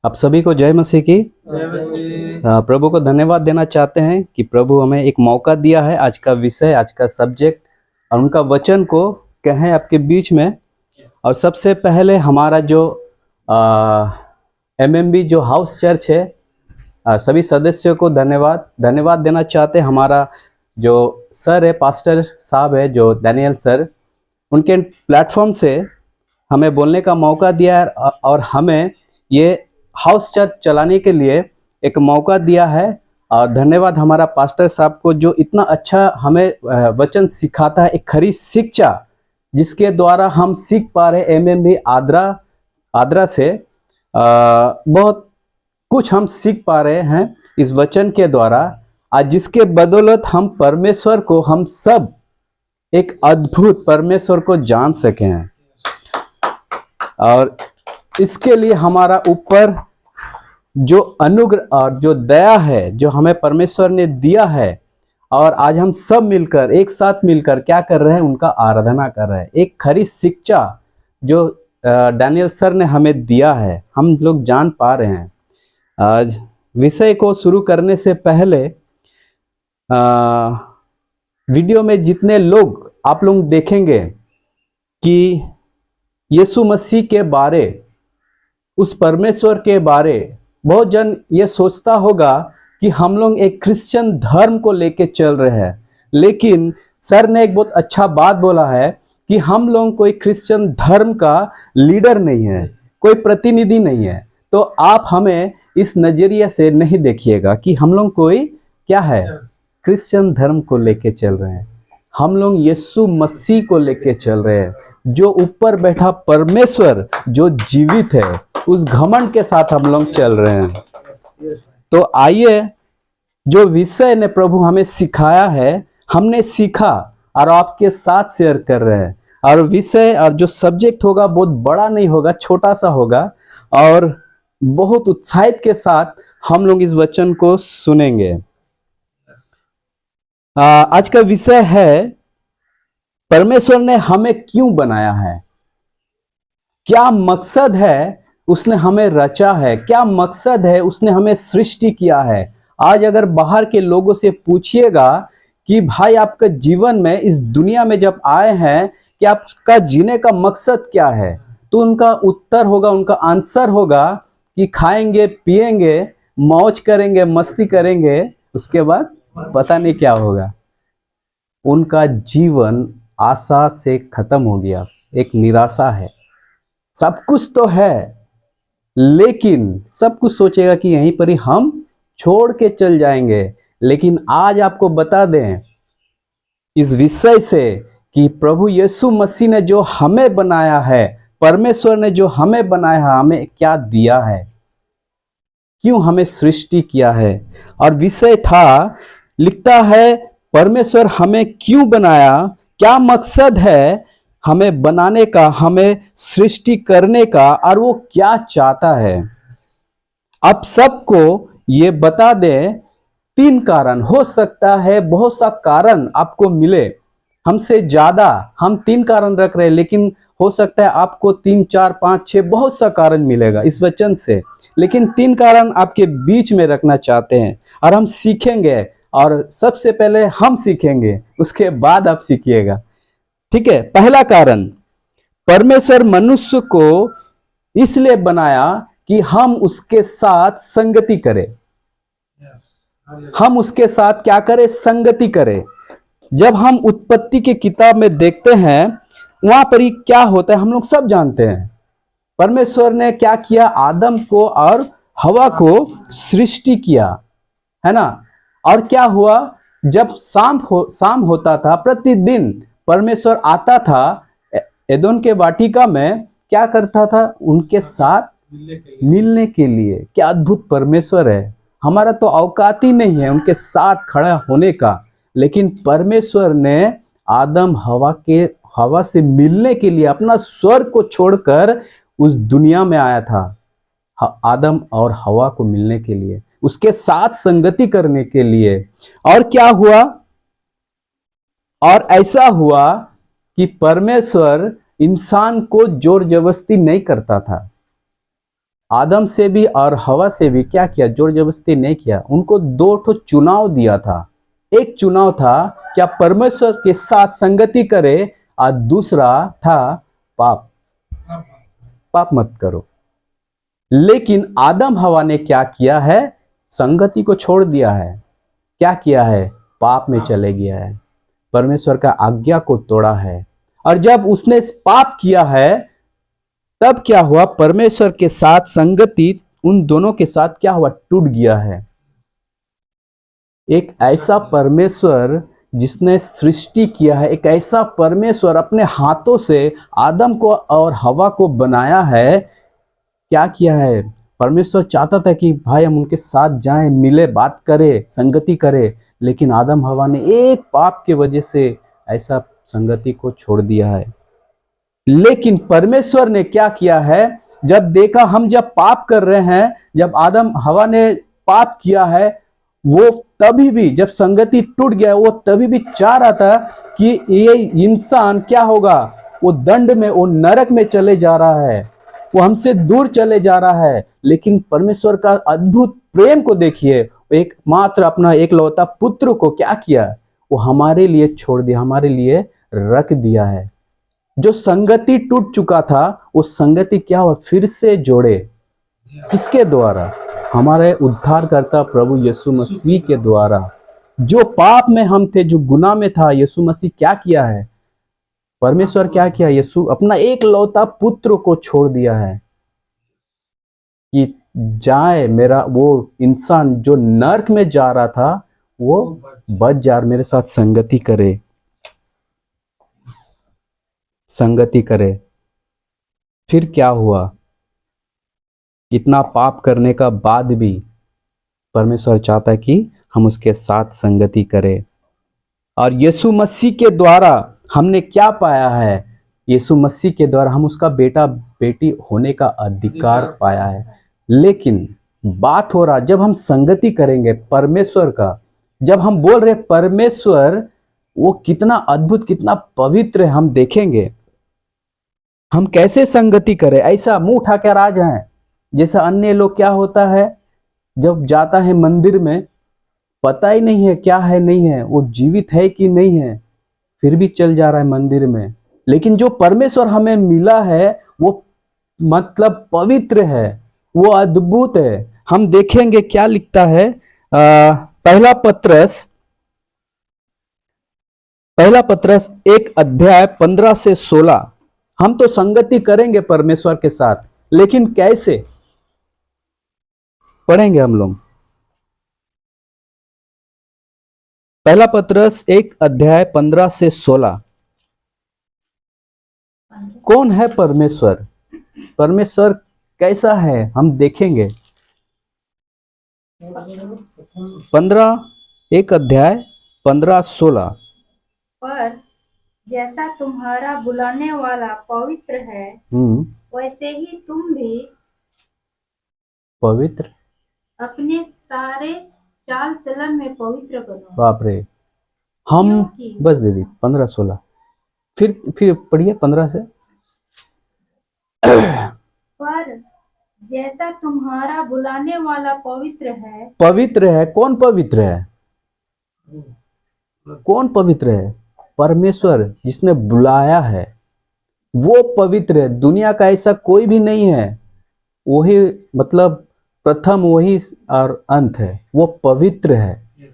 आप सभी को जय मसीह की। जय मसीह। प्रभु को धन्यवाद देना चाहते हैं कि प्रभु हमें एक मौका दिया है आज का विषय, आज का सब्जेक्ट और उनका वचन को कहें आपके बीच में। और सबसे पहले हमारा जो एमएमबी जो हाउस चर्च है, सभी सदस्यों को धन्यवाद देना चाहते हैं। हमारा जो सर है, पास्टर साहब है जो डैनियल सर, उनके प्लेटफॉर्म से हमें बोलने का मौका दिया है और हमें ये हाउस चर्च चलाने के लिए एक मौका दिया है। और धन्यवाद हमारा पास्टर साहब को जो इतना अच्छा हमें वचन सिखाता है, एक खरी शिक्षा जिसके द्वारा हम सीख पा रहे एमएमबी आद्रा से बहुत कुछ हम सीख पा रहे हैं इस वचन के द्वारा, आज जिसके बदौलत हम परमेश्वर को, हम सब एक अद्भुत परमेश्वर को जान सके हैं। और इसके लिए हमारा ऊपर जो अनुग्रह और जो दया है जो हमें परमेश्वर ने दिया है, और आज हम सब मिलकर एक साथ मिलकर क्या कर रहे हैं, उनका आराधना कर रहे हैं। एक खरी शिक्षा जो डैनियल सर ने हमें दिया है, हम लोग जान पा रहे हैं। आज विषय को शुरू करने से पहले वीडियो में जितने लोग आप लोग देखेंगे कि यीशु मसीह के बारे, उस परमेश्वर के बारे, बहुत जन ये सोचता होगा कि हम लोग एक क्रिश्चियन धर्म को लेके चल रहे हैं, लेकिन सर ने एक बहुत अच्छा बात बोला है कि हम लोग कोई क्रिश्चियन धर्म का लीडर नहीं है, कोई प्रतिनिधि नहीं है। तो आप हमें इस नजरिए से नहीं देखिएगा कि हम लोग कोई क्या है, क्रिश्चियन धर्म को लेके चल रहे हैं। हम लोग यीशु मसीह को लेके चल रहे हैं, जो ऊपर बैठा परमेश्वर जो जीवित है, उस घमंड के साथ हम लोग चल रहे हैं। तो आइए, जो विषय ने प्रभु हमें सिखाया है, हमने सीखा और आपके साथ शेयर कर रहे हैं। और विषय और जो सब्जेक्ट होगा बहुत बड़ा नहीं होगा, छोटा सा होगा, और बहुत उत्साहित के साथ हम लोग इस वचन को सुनेंगे। आज का विषय है, परमेश्वर ने हमें क्यों बनाया है, क्या मकसद है उसने हमें रचा है, क्या मकसद है उसने हमें सृष्टि किया है। आज अगर बाहर के लोगों से पूछिएगा कि भाई आपका जीवन में, इस दुनिया में जब आए हैं, कि आपका जीने का मकसद क्या है, तो उनका उत्तर होगा, उनका आंसर होगा कि खाएंगे, पिएंगे, मौज करेंगे, मस्ती करेंगे, उसके बाद पता नहीं क्या होगा। उनका जीवन आशा से खत्म हो गया, एक निराशा है। सब कुछ तो है, लेकिन सब कुछ सोचेगा कि यहीं पर ही हम छोड़ के चल जाएंगे। लेकिन आज आपको बता दें इस विषय से कि प्रभु यीशु मसीह ने जो हमें बनाया है, परमेश्वर ने जो हमें बनाया है, हमें क्या दिया है, क्यों हमें सृष्टि किया है। और विषय था, लिखता है, परमेश्वर हमें क्यों बनाया, क्या मकसद है हमें बनाने का, हमें सृष्टि करने का, और वो क्या चाहता है। आप सबको ये बता दें, 3 कारण हो सकता है, बहुत सा कारण आपको मिले, हमसे ज्यादा हम 3 कारण रख रहे हैं, लेकिन हो सकता है आपको 3, 4, 5, 6 बहुत सा कारण मिलेगा इस वचन से, लेकिन 3 कारण आपके बीच में रखना चाहते हैं और हम सीखेंगे। और सबसे पहले हम सीखेंगे, उसके बाद आप सीखिएगा, ठीक है। पहला कारण, परमेश्वर मनुष्य को इसलिए बनाया कि हम उसके साथ संगति करें। हम उसके साथ क्या करें, संगति करें। जब हम उत्पत्ति की किताब में देखते हैं, वहां पर ही क्या होता है हम लोग सब जानते हैं। परमेश्वर ने क्या किया, आदम को और हवा को सृष्टि किया, है ना। और क्या हुआ, जब शाम होता था, प्रतिदिन परमेश्वर आता था एदोन के वाटिका में, क्या करता था, उनके साथ मिलने के लिए। क्या अद्भुत परमेश्वर है। हमारा तो औकात ही नहीं है उनके साथ खड़ा होने का, लेकिन परमेश्वर ने आदम हवा से मिलने के लिए अपना स्वर्ग को छोड़कर उस दुनिया में आया था, आदम और हवा को मिलने के लिए, उसके साथ संगति करने के लिए। और क्या हुआ, और ऐसा हुआ कि परमेश्वर इंसान को जोर जबरदस्ती नहीं करता था। आदम से भी और हवा से भी क्या किया, जोर जबरदस्ती नहीं किया, उनको दो ठो चुनाव दिया था। एक चुनाव था क्या परमेश्वर के साथ संगति करे, और दूसरा था पाप पाप मत करो। लेकिन आदम हवा ने क्या किया है, संगति को छोड़ दिया है, क्या किया है, पाप में चले गया है, परमेश्वर का आज्ञा को तोड़ा है। और जब उसने पाप किया है तब क्या हुआ, परमेश्वर के साथ संगति उन दोनों के साथ क्या हुआ, टूट गया है। एक ऐसा परमेश्वर जिसने सृष्टि किया है, एक ऐसा परमेश्वर अपने हाथों से आदम को और हवा को बनाया है, क्या किया है, परमेश्वर चाहता था कि भाई हम उनके साथ जाएं, मिले, बात करें, संगति करें, लेकिन आदम हवा ने एक पाप के वजह से ऐसा संगति को छोड़ दिया है। लेकिन परमेश्वर ने क्या किया है, जब देखा हम जब पाप कर रहे हैं, जब आदम हवा ने पाप किया है, वो तभी भी जब संगति टूट गया, वो तभी भी चाह रहा था कि ये इंसान क्या होगा, वो दंड में, वो नरक में चले जा रहा है, वो हमसे दूर चले जा रहा है। लेकिन परमेश्वर का अद्भुत प्रेम को देखिए, एक मात्र अपना एक लौता पुत्र को क्या किया, वो हमारे लिए छोड़ दिया, हमारे लिए रख दिया है। जो संगति टूट चुका था, वो संगति क्या हुआ, फिर से जोड़े, किसके द्वारा, हमारे उद्धारकर्ता प्रभु यीशु मसीह के द्वारा। जो पाप में हम थे, जो गुनाह में था, यीशु मसीह क्या किया है, परमेश्वर क्या किया, यीशु अपना एक लौता पुत्र को छोड़ दिया है कि जाए, मेरा वो इंसान जो नरक में जा रहा था वो बच जा, मेरे साथ संगति करे, संगति करे। फिर क्या हुआ, इतना पाप करने का बाद भी परमेश्वर चाहता है कि हम उसके साथ संगति करें। और यीशु मसीह के द्वारा हमने क्या पाया है, यीशु मसीह के द्वारा हम उसका बेटा बेटी होने का अधिकार पाया है। लेकिन बात हो रहा, जब हम संगति करेंगे परमेश्वर का, जब हम बोल रहे परमेश्वर वो कितना अद्भुत, कितना पवित्र है, हम देखेंगे हम कैसे संगति करें। ऐसा मुंह उठा कर आ जाए, जैसा अन्य लोग क्या होता है, जब जाता है मंदिर में, पता ही नहीं है क्या है नहीं है, वो जीवित है कि नहीं है, फिर भी चल जा रहा है मंदिर में। लेकिन जो परमेश्वर हमें मिला है वो मतलब पवित्र है, वो अद्भुत है। हम देखेंगे क्या लिखता है, पहला पत्रस 1 अध्याय 15 से 16। हम तो संगति करेंगे परमेश्वर के साथ, लेकिन कैसे पढ़ेंगे हम लोग। पहला पत्रस 1 अध्याय 15 से 16। कौन है परमेश्वर, परमेश्वर कैसा है, हम देखेंगे। 1 अध्याय 15 16। पर जैसा तुम्हारा बुलाने वाला पवित्र है, वैसे ही तुम भी पवित्र अपने सारे चाल चलन में पवित्र बनो। बाप रे, हम बस दीदी 15 16, फिर पढ़िए 15 से। पर जैसा तुम्हारा बुलाने वाला पवित्र है, पवित्र है, कौन पवित्र है, कौन पवित्र है, परमेश्वर जिसने बुलाया है वो पवित्र है। दुनिया का ऐसा कोई भी नहीं है, वही मतलब प्रथम वही और अंत है, वो पवित्र है।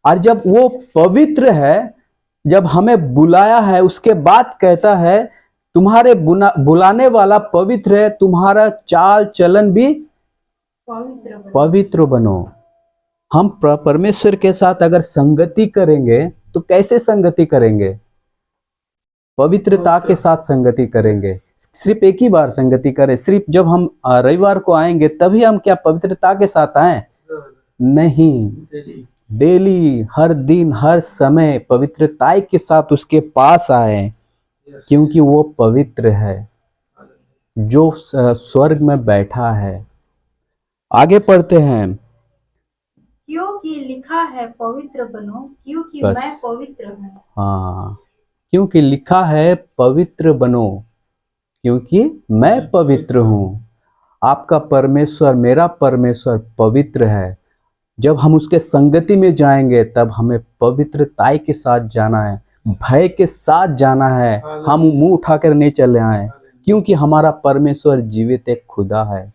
और जब वो पवित्र है, जब हमें बुलाया है, उसके बाद कहता है तुम्हारे बुलाने वाला पवित्र है, तुम्हारा चाल चलन भी पवित्र बनो। हम परमेश्वर के साथ अगर संगति करेंगे तो कैसे संगति करेंगे, पवित्रता के साथ संगति करेंगे। सिर्फ एक ही बार संगति करें, सिर्फ जब हम रविवार को आएंगे तभी हम क्या पवित्रता के साथ आए, नहीं, डेली, हर दिन, हर समय पवित्रता के साथ उसके पास आए, क्योंकि वो पवित्र है जो स्वर्ग में बैठा है। आगे पढ़ते हैं, क्योंकि लिखा है पवित्र बनो, क्योंकि मैं पवित्र हूँ। हाँ, क्योंकि लिखा है पवित्र बनो, क्योंकि मैं पवित्र हूँ। आपका परमेश्वर, मेरा परमेश्वर पवित्र है। जब हम उसके संगति में जाएंगे तब हमें पवित्रताई के साथ जाना है, भय के साथ जाना है। हम मुंह उठाकर नहीं चले आए, क्योंकि हमारा परमेश्वर जीवित एक खुदा है,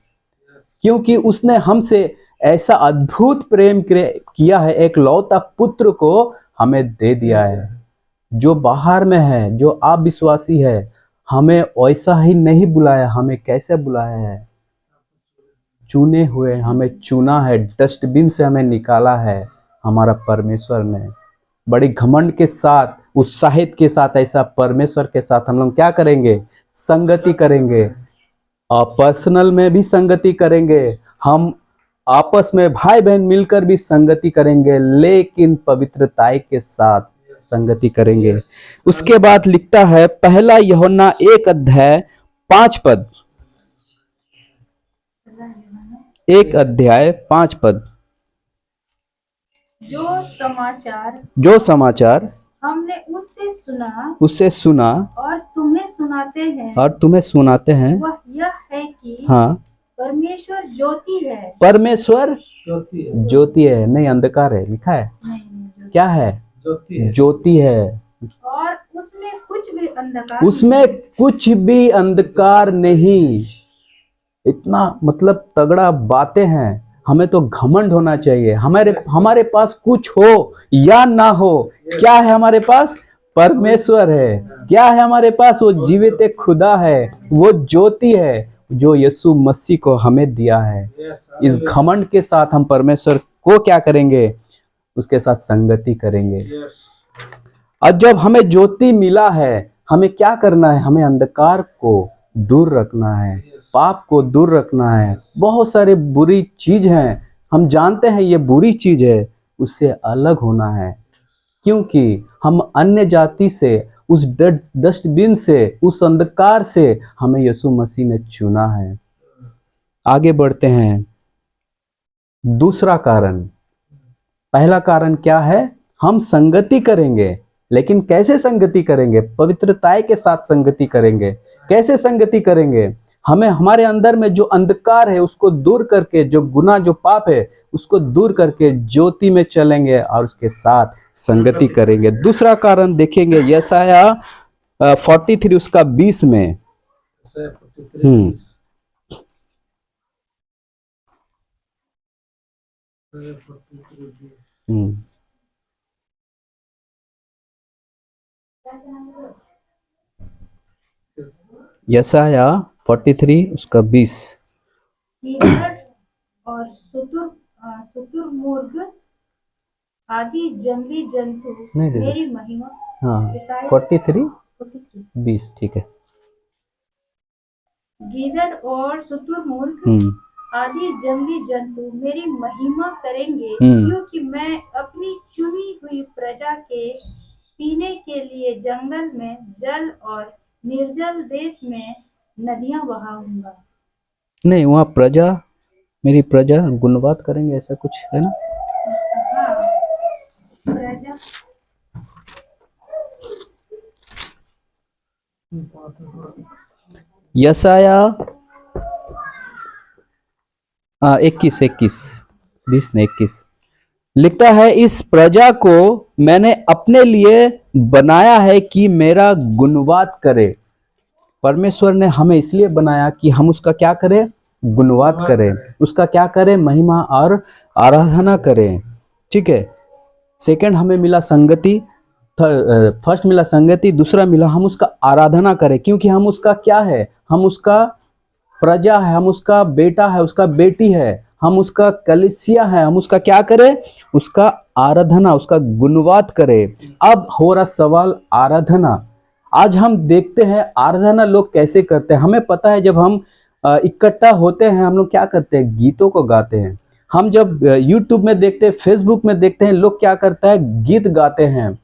क्योंकि उसने हमसे ऐसा अद्भुत प्रेम किया है, एक लौता पुत्र को हमें दे दिया है। जो बाहर में है, जो अविश्वासी है, हमें वैसा ही नहीं बुलाया। हमें कैसे बुलाया है? चुने हुए, हमें चुना है, डस्टबिन से हमें निकाला है हमारा परमेश्वर ने। बड़ी घमंड के साथ, उत्साहित के साथ, ऐसा परमेश्वर के साथ हम लोग क्या करेंगे? संगति करेंगे। और पर्सनल में भी संगति करेंगे, हम आपस में भाई बहन मिलकर भी संगति करेंगे, लेकिन पवित्रताई के साथ संगति करेंगे। उसके बाद लिखता है पहला यूहन्ना 1 अध्याय 5 पद, 1 अध्याय 5 पद। जो समाचार हमने उससे सुना और तुम्हें सुनाते हैं वह यह है कि हाँ, परमेश्वर ज्योति है। परमेश्वर ज्योति है, नहीं अंधकार है लिखा है। नहीं, क्या है? ज्योति है। और उसमें कुछ भी अंधकार नहीं। इतना मतलब तगड़ा बातें हैं। हमें तो घमंड होना चाहिए। हमारे पास कुछ हो या ना हो, क्या है हमारे पास? परमेश्वर है। क्या है हमारे पास? वो जीवित एक खुदा है, वो ज्योति है जो यीशु मसीह को हमें दिया है। इस घमंड के साथ हम परमेश्वर को क्या करेंगे? उसके साथ संगति करेंगे। और जब हमें ज्योति मिला है, हमें क्या करना है? हमें अंधकार को दूर रखना है, पाप को दूर रखना है। बहुत सारे बुरी चीज हैं, हम जानते हैं ये बुरी चीज है, उससे अलग होना है, क्योंकि हम अन्य जाति से, उस डस्टबिन से, उस अंधकार से हमें यीशु मसीह ने चुना है। आगे बढ़ते हैं। दूसरा कारण, पहला कारण क्या है? हम संगति करेंगे, लेकिन कैसे संगति करेंगे? पवित्रताई के साथ संगति करेंगे। कैसे संगति करेंगे? हमें हमारे अंदर में जो अंधकार है उसको दूर करके, जो गुनाह, जो पाप है उसको दूर करके ज्योति में चलेंगे और उसके साथ संगति करेंगे। दूसरा कारण देखेंगे यशाया 43 उसका 20 में। यशाया 43 उसका 20। और शुतुरमुर्ग आदि जंगली जंतु मेरी महिमा। हाँ, 43 20 ठीक है। गीदड़ और शुतुरमुर्ग आदि जंगली जंतु मेरी महिमा करेंगे, क्योंकि मैं अपनी चुनी हुई प्रजा के पीने के लिए जंगल में जल और निर्जल देश में नदियां बहाऊंगा। नहीं, वहाँ प्रजा, मेरी प्रजा गुणवाद करेंगे, ऐसा कुछ है ना? हाँ, प्रजा। यशाया 21 20 ने 21 लिखता है, इस प्रजा को मैंने अपने लिए बनाया है कि मेरा गुणवाद करे। परमेश्वर ने हमें इसलिए बनाया कि हम उसका क्या करें? गुणवाद करें, उसका क्या करें? महिमा और आराधना करें। ठीक है। सेकंड हमें मिला संगति, फर्स्ट मिला संगति, दूसरा मिला हम उसका आराधना करें, क्योंकि हम उसका क्या है? हम उसका प्रजा है, हम उसका बेटा है, उसका बेटी है, हम उसका कलीसिया है। हम उसका क्या करें? उसका आराधना, उसका गुणवाद करें। अब हो रहा सवाल आराधना। आज हम देखते हैं आराधना लोग कैसे करते हैं। हमें पता है जब हम इकट्ठा होते हैं हम लोग क्या करते हैं? गीतों को गाते हैं। हम जब यूट्यूब में देखते हैं, फेसबुक में देखते हैं, लोग क्या करता है? गीत गाते हैं,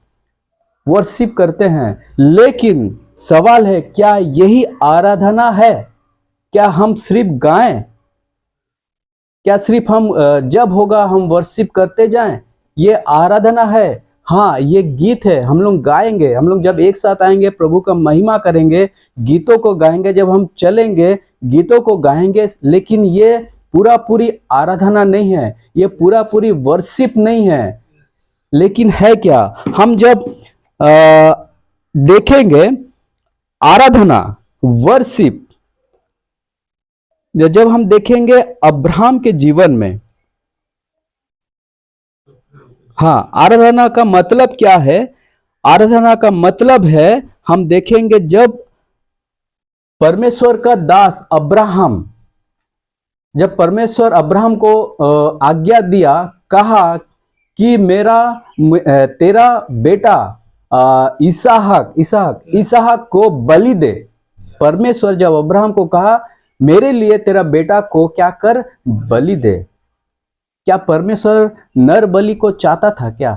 वर्शिप करते हैं। लेकिन सवाल है, क्या यही आराधना है? क्या हम सिर्फ गाएं? क्या सिर्फ हम जब होगा हम वर्शिप करते जाएं? ये आराधना है? हाँ ये गीत है, हम लोग गाएंगे, हम लोग जब एक साथ आएंगे प्रभु का महिमा करेंगे, गीतों को गाएंगे, जब हम चलेंगे गीतों को गाएंगे, लेकिन ये पूरा पूरी आराधना नहीं है, ये पूरा पूरी वर्शिप नहीं है। लेकिन है क्या, हम जब देखेंगे आराधना वर्शिप, जब हम देखेंगे अब्राहम के जीवन में, हाँ आराधना का मतलब क्या है, आराधना का मतलब है, हम देखेंगे जब परमेश्वर का दास अब्राहम, जब परमेश्वर अब्राहम को आज्ञा दिया, कहा कि तेरा बेटा इसहाक को बलि दे। परमेश्वर जब अब्राहम को कहा मेरे लिए तेरा बेटा को क्या कर, बलि दे, क्या परमेश्वर नर बलि को चाहता था क्या?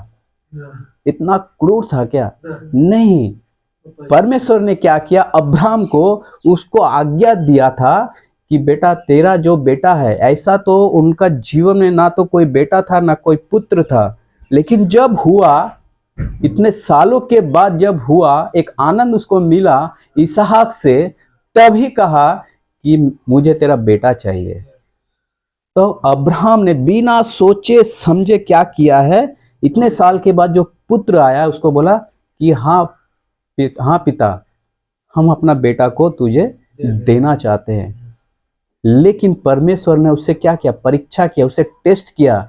इतना क्रूर था क्या? नहीं। परमेश्वर ने क्या किया, अब्राहम को उसको आज्ञा दिया था कि बेटा तेरा जो बेटा है, ऐसा तो उनका जीवन में ना तो कोई बेटा था ना कोई पुत्र था, लेकिन जब हुआ, इतने सालों के बाद जब हुआ, एक आनंद उसको मिला इसहाक से, तभी कहा कि मुझे तेरा बेटा चाहिए। तो अब्राहम ने बिना सोचे समझे क्या किया है, इतने साल के बाद जो पुत्र आया उसको बोला कि हाँ पिता, हम अपना बेटा को तुझे देना चाहते हैं। लेकिन परमेश्वर ने उससे क्या किया, परीक्षा किया, उसे टेस्ट किया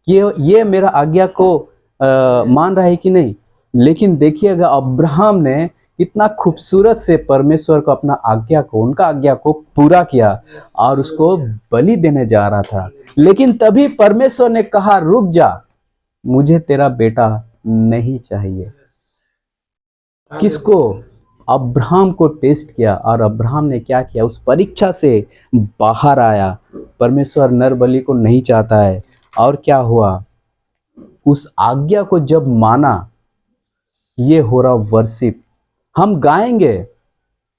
कि ये मेरा आज्ञा को मान रहा है कि नहीं। लेकिन देखिएगा अब्राहम ने कितना खूबसूरत से परमेश्वर को अपना आज्ञा को, उनका आज्ञा को पूरा किया और उसको बलि देने जा रहा था। लेकिन तभी परमेश्वर ने कहा रुक जा, मुझे तेरा बेटा नहीं चाहिए। किसको? अब्राहम को टेस्ट किया, और अब्राहम ने क्या किया, उस परीक्षा से बाहर आया। परमेश्वर नर बलि को नहीं चाहता है। और क्या हुआ, उस आज्ञा को जब माना, ये हो रहा वर्शिप। हम गाएंगे,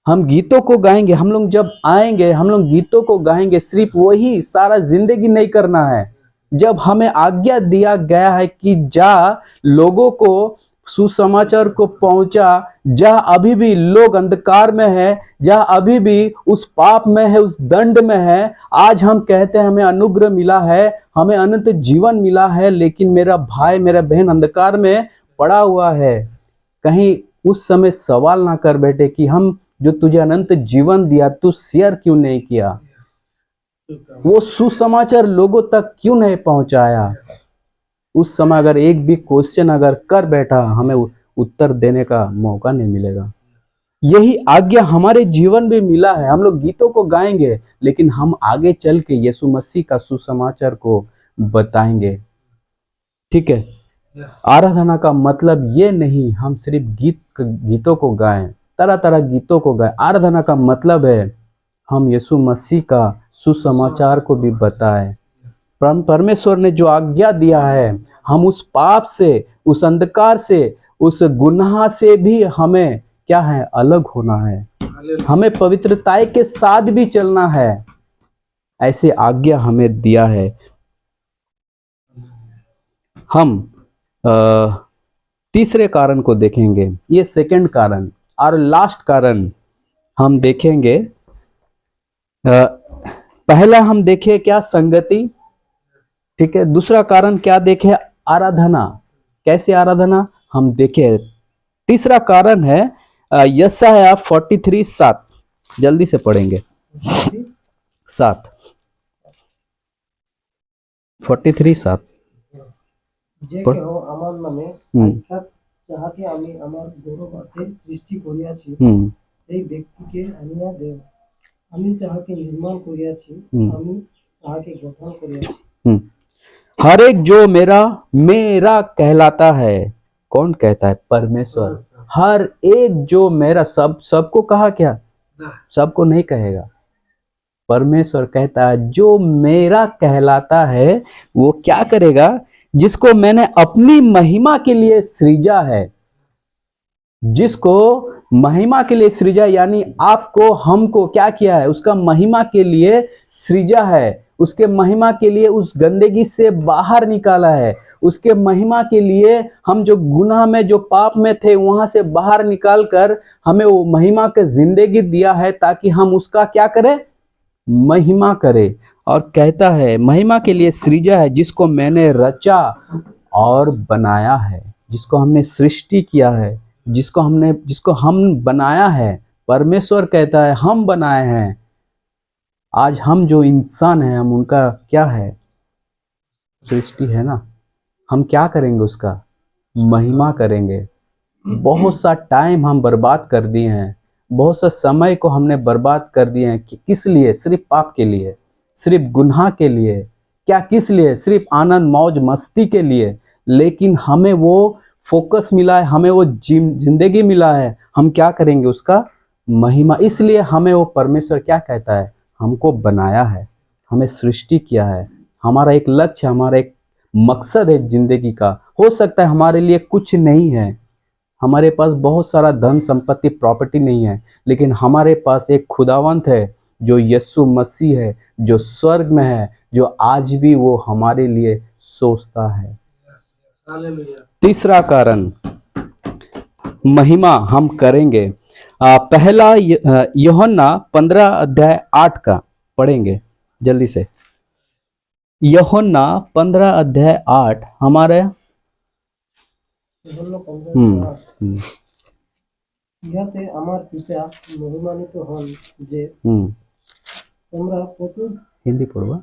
हम गीतों को गाएंगे, हम लोग जब आएंगे हम लोग गीतों को गाएंगे, सिर्फ वही सारा जिंदगी नहीं करना है। जब हमें आज्ञा दिया गया है कि जा लोगों को सुसमाचार को पहुंचा, जहां अभी भी लोग अंधकार में है, जहां अभी भी उस पाप में है, उस दंड में है। आज हम कहते हैं हमें अनुग्रह मिला है, हमें अनंत जीवन मिला है, लेकिन मेरा भाई मेरा बहन अंधकार में पड़ा हुआ है। कहीं उस समय सवाल ना कर बैठे कि हम जो तुझे अनंत जीवन दिया तू शेयर क्यों नहीं किया, वो सुसमाचार लोगों तक क्यों नहीं पहुंचाया। उस समय अगर एक भी क्वेश्चन अगर कर बैठा, हमें उत्तर देने का मौका नहीं मिलेगा। यही आज्ञा हमारे जीवन में मिला है। हम लोग गीतों को गाएंगे, लेकिन हम आगे चल के यीशु मसीह का सुसमाचार को बताएंगे। ठीक है, आराधना का मतलब ये नहीं हम सिर्फ गीतों को गाएं, तरह तरह गीतों को गाएं। आराधना का मतलब है हम यीशु मसीह का सुसमाचार को भी बताएं। परमेश्वर ने जो आज्ञा दिया है, हम उस पाप से, उस अंधकार से, उस गुनाह से भी हमें क्या है, अलग होना है। हमें पवित्रता के साथ भी चलना है, ऐसे आज्ञा हमें दिया है। हम तीसरे कारण को देखेंगे, ये सेकंड कारण। और लास्ट कारण हम देखेंगे, पहला हम देखे क्या, संगति। ठीक है, दूसरा कारण क्या देखे, आराधना। कैसे आराधना हम देखे। तीसरा कारण है यशायाह 43:7, जल्दी से पढ़ेंगे। 43:7 যে কেহ আমার নামে আখ্যাত যাহাকে আমি আমার গৌরবার্থে সৃষ্টি করিয়াছি সেই ব্যক্তিকে আনিয়া দেও। আমি তাহাকে নির্মাণ করিয়াছি, আমি তাহাকে গঠন করিয়াছি। हर एक जो मेरा कहलाता है, कौन कहता है, परमेश्वर। हर एक जो मेरा, सबको कहा क्या, सबको नहीं कहेगा। परमेश्वर कहता है जो मेरा कहलाता है वो क्या करेगा, जिसको मैंने अपनी महिमा के लिए सृजा है। जिसको महिमा के लिए सृजा, यानी आपको हमको क्या किया है, उसका महिमा के लिए सृजा है, उसके महिमा के लिए उस गंदगी से बाहर निकाला है, उसके महिमा के लिए हम जो गुनाह में, जो पाप में थे, वहां से बाहर निकाल कर हमें वो महिमा के जिंदगी दिया है, ताकि हम उसका क्या करें? महिमा करें। और कहता है महिमा के लिए सृजा है, जिसको मैंने रचा और बनाया है, जिसको हमने सृष्टि किया है, जिसको हम बनाया है। परमेश्वर कहता है हम बनाए हैं। आज हम जो इंसान हैं, हम उनका क्या है? सृष्टि है ना। हम क्या करेंगे? उसका महिमा करेंगे। बहुत सा टाइम हम बर्बाद कर दिए हैं, बहुत सा समय को हमने बर्बाद कर दिए हैं कि किस लिए? सिर्फ पाप के लिए, सिर्फ गुनाह के लिए। क्या किस लिए? सिर्फ आनंद मौज मस्ती के लिए। लेकिन हमें वो फोकस मिला है, हमें वो जिंदगी मिला है, हम क्या करेंगे? उसका महिमा। इसलिए हमें वो परमेश्वर क्या कहता है? हमको बनाया है, हमें सृष्टि किया है। हमारा एक लक्ष्य, हमारा एक मकसद है जिंदगी का। हो सकता है हमारे लिए कुछ नहीं है, हमारे पास बहुत सारा धन संपत्ति प्रॉपर्टी नहीं है, लेकिन हमारे पास एक खुदावंत है जो यीशु मसीह है, जो स्वर्ग में है, जो आज भी वो हमारे लिए सोचता है। तीसरा कारण महिमा हम करेंगे। पहला यूहन्ना 15:8 का पढ़ेंगे जल्दी से। यूहन्ना 15:8 हमारे ইহাতে আমার পিতা মহিমান্বিত হন যে তোমরা প্রচুর হিন্দি পড়বা,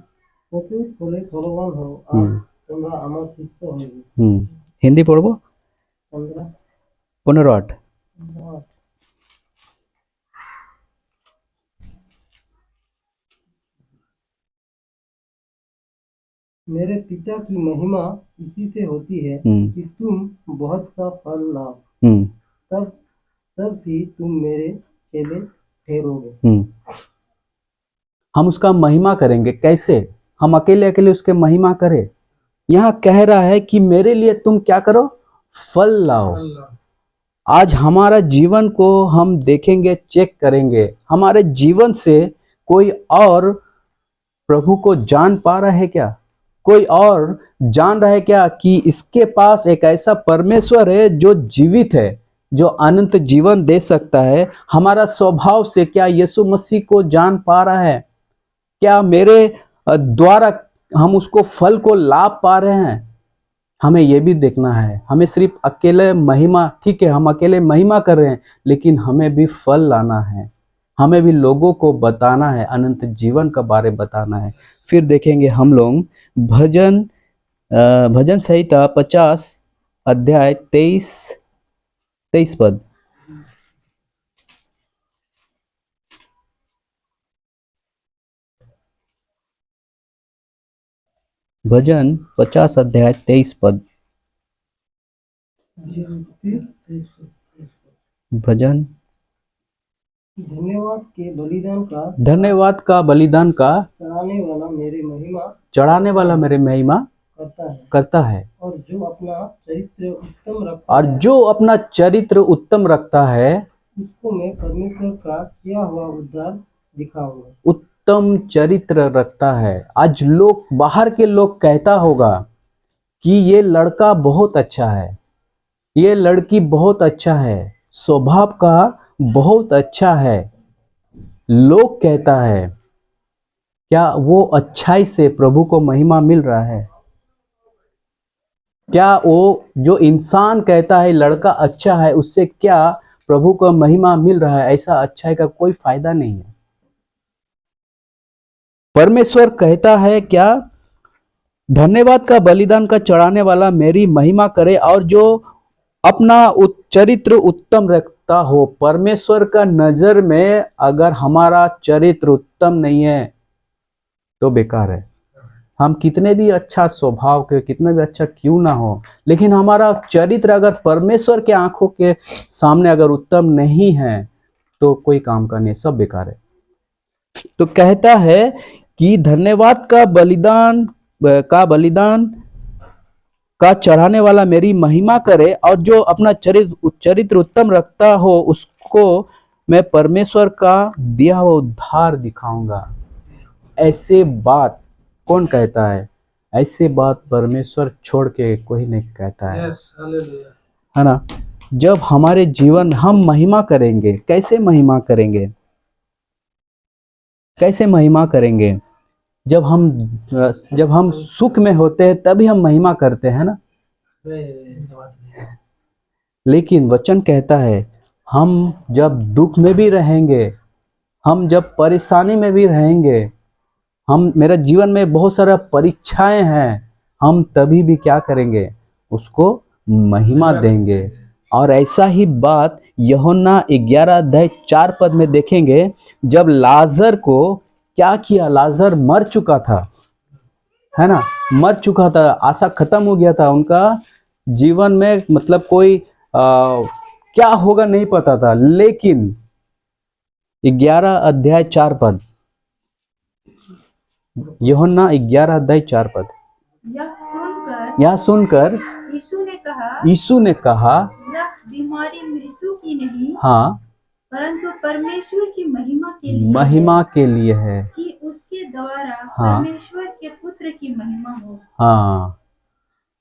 প্রচুর ফলে ফলবান হও আর তোমরা আমার শিষ্য হইবে। হিন্দি পড়বো 15:8। मेरे पिता की महिमा इसी से होती है कि तुम बहुत सा फल लाओ, तब भी तुम मेरे चेले ठहरोगे। हम उसका महिमा करेंगे। कैसे? हम अकेले अकेले उसके महिमा करें? यहाँ कह रहा है कि मेरे लिए तुम क्या करो? फल लाओ। आज हमारा जीवन को हम देखेंगे, चेक करेंगे, हमारे जीवन से कोई और प्रभु को जान पा रहा है क्या? कोई और जान रहा है क्या कि इसके पास एक ऐसा परमेश्वर है जो जीवित है, जो अनंत जीवन दे सकता है? हमारा स्वभाव से क्या यीशु मसीह को जान पा रहा है? क्या मेरे द्वारा हम उसको फल को लाभ पा रहे हैं? हमें यह भी देखना है। हमें सिर्फ अकेले महिमा, ठीक है हम अकेले महिमा कर रहे हैं, लेकिन हमें भी फल लाना है, हमें भी लोगों को बताना है, अनंत जीवन का बारे बताना है। फिर देखेंगे हम लोग भजन संहिता 50:23 पद। भजन 50:23 पद। भजन धन्यवाद का बलिदान का चढ़ाने वाला मेरे महिमा करता है और जो अपना चरित्र उत्तम रखता है उसको मैं परमेश्वर का किया हुआ उद्धार दिखाऊंगा। उत्तम चरित्र रखता है। आज लोग, बाहर के लोग कहता होगा कि ये लड़का बहुत अच्छा है, ये लड़की बहुत अच्छा है, स्वभाव का बहुत अच्छा है, लोग कहता है। क्या वो अच्छाई से प्रभु को महिमा मिल रहा है? क्या वो जो इंसान कहता है लड़का अच्छा है, उससे क्या प्रभु को महिमा मिल रहा है? ऐसा अच्छाई का कोई फायदा नहीं है। परमेश्वर कहता है क्या? धन्यवाद का बलिदान का चढ़ाने वाला मेरी महिमा करे और जो अपना चरित्र उत्तम रखता हो। परमेश्वर का नजर में अगर हमारा चरित्र उत्तम नहीं है तो बेकार है। हम कितने भी अच्छा स्वभाव के, कितना भी अच्छा क्यों ना हो, लेकिन हमारा चरित्र अगर परमेश्वर के आंखों के सामने अगर उत्तम नहीं है तो कोई काम का नहीं, सब बेकार है। तो कहता है कि धन्यवाद का बलिदान का चढ़ाने वाला मेरी महिमा करे और जो अपना चरित्र उत्तम रखता हो उसको मैं परमेश्वर का दिया हुआ उद्धार दिखाऊंगा। ऐसे बात कौन कहता है? ऐसे बात परमेश्वर छोड़ के कोई नहीं कहता है, यस हालेलुया। है ना। जब हमारे जीवन हम महिमा करेंगे, कैसे महिमा करेंगे, कैसे महिमा करेंगे? जब हम सुख में होते हैं तभी हम महिमा करते हैं ना। लेकिन वचन कहता है हम जब दुख में भी रहेंगे, हम जब परेशानी में भी रहेंगे, हम मेरा जीवन में बहुत सारा परीक्षाएं हैं, हम तभी भी क्या करेंगे? उसको महिमा देंगे। और ऐसा ही बात यूहन्ना 11:4 में देखेंगे। जब लाजर को क्या किया? लाजर मर चुका था, है ना, मर चुका था, आशा खत्म हो गया था उनका जीवन में, मतलब कोई क्या होगा नहीं पता था। लेकिन 11:4 यूहन्ना 11:4 यह सुनकर यीशु ने कहा यह बीमारी मृत्यु की नहीं, हाँ, परंतु परमेश्वर की महिमा के लिए है, कि उसके द्वारा हाँ, परमेश्वर के पुत्र की महिमा हो। हाँ,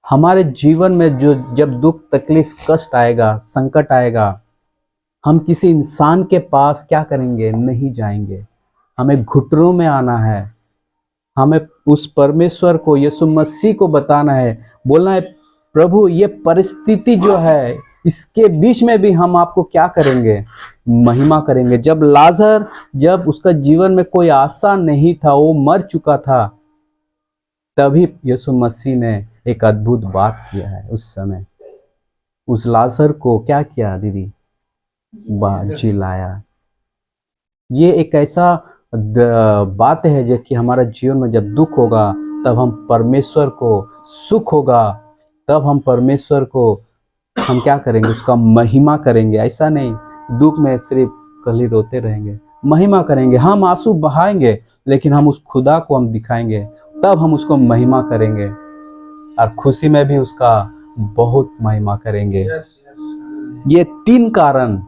हमारे जीवन में जब दुख तकलीफ कष्ट आएगा, संकट आएगा, हम किसी इंसान के पास क्या करेंगे? नहीं जाएंगे। हमें घुटनों में आना है, हमें उस परमेश्वर को, यीशु मसीह को बताना है, बोलना है प्रभु ये परिस्थिति जो है इसके बीच में भी हम आपको क्या करेंगे? महिमा करेंगे। जब लाजर, जब उसका जीवन में कोई आशा नहीं था, वो मर चुका था, तभी यीशु मसीह ने एक अद्भुत बात किया है। उस समय उस लाजर को क्या किया दीदी? जिलाया। ये एक ऐसा बात है जो कि हमारा जीवन में जब दुख होगा तब हम परमेश्वर को, सुख होगा तब हम परमेश्वर को हम क्या करेंगे? उसका महिमा करेंगे। ऐसा नहीं दुख में सिर्फ कल ही रोते रहेंगे, महिमा करेंगे। हम आंसू बहाएंगे लेकिन हम उस खुदा को हम दिखाएंगे, तब हम उसको महिमा करेंगे और खुशी में भी उसका बहुत महिमा करेंगे। ये 3 कारण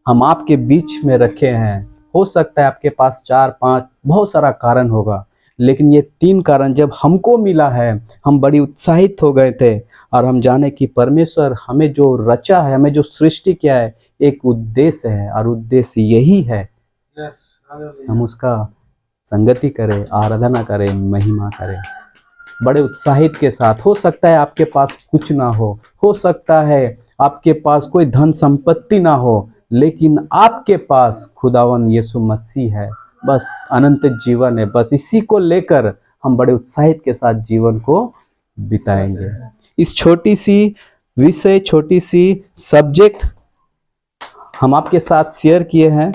हम आपके बीच में रखे हैं। हो सकता है आपके पास 4-5 बहुत सारा कारण होगा, लेकिन ये 3 कारण जब हमको मिला है, हम बड़ी उत्साहित हो गए थे और हम जाने कि परमेश्वर हमें जो रचा है, हमें जो सृष्टि किया है, एक उद्देश्य है और उद्देश्य यही है हम उसका संगति करें, आराधना करें, महिमा करें बड़े उत्साहित के साथ। हो सकता है आपके पास कुछ ना हो सकता है आपके पास कोई धन संपत्ति ना हो, लेकिन आपके पास खुदावन यीशु मसीह है, बस अनंत जीवन है। बस इसी को लेकर हम बड़े उत्साहित के साथ जीवन को बिताएंगे। इस छोटी सी विषय, छोटी सी सब्जेक्ट हम आपके साथ शेयर किए हैं।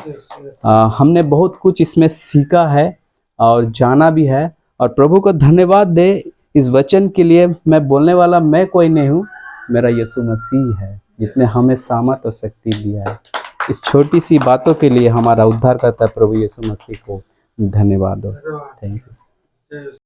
हमने बहुत कुछ इसमें सीखा है और जाना भी है, और प्रभु को धन्यवाद दे इस वचन के लिए। मैं बोलने वाला मैं कोई नहीं हूँ, मेरा यीशु मसीह है जिसने हमें सामर्थ और शक्ति दिया है। इस छोटी सी बातों के लिए हमारा उद्धारकर्ता प्रभु यीशु मसीह को धन्यवाद दो। Thank you.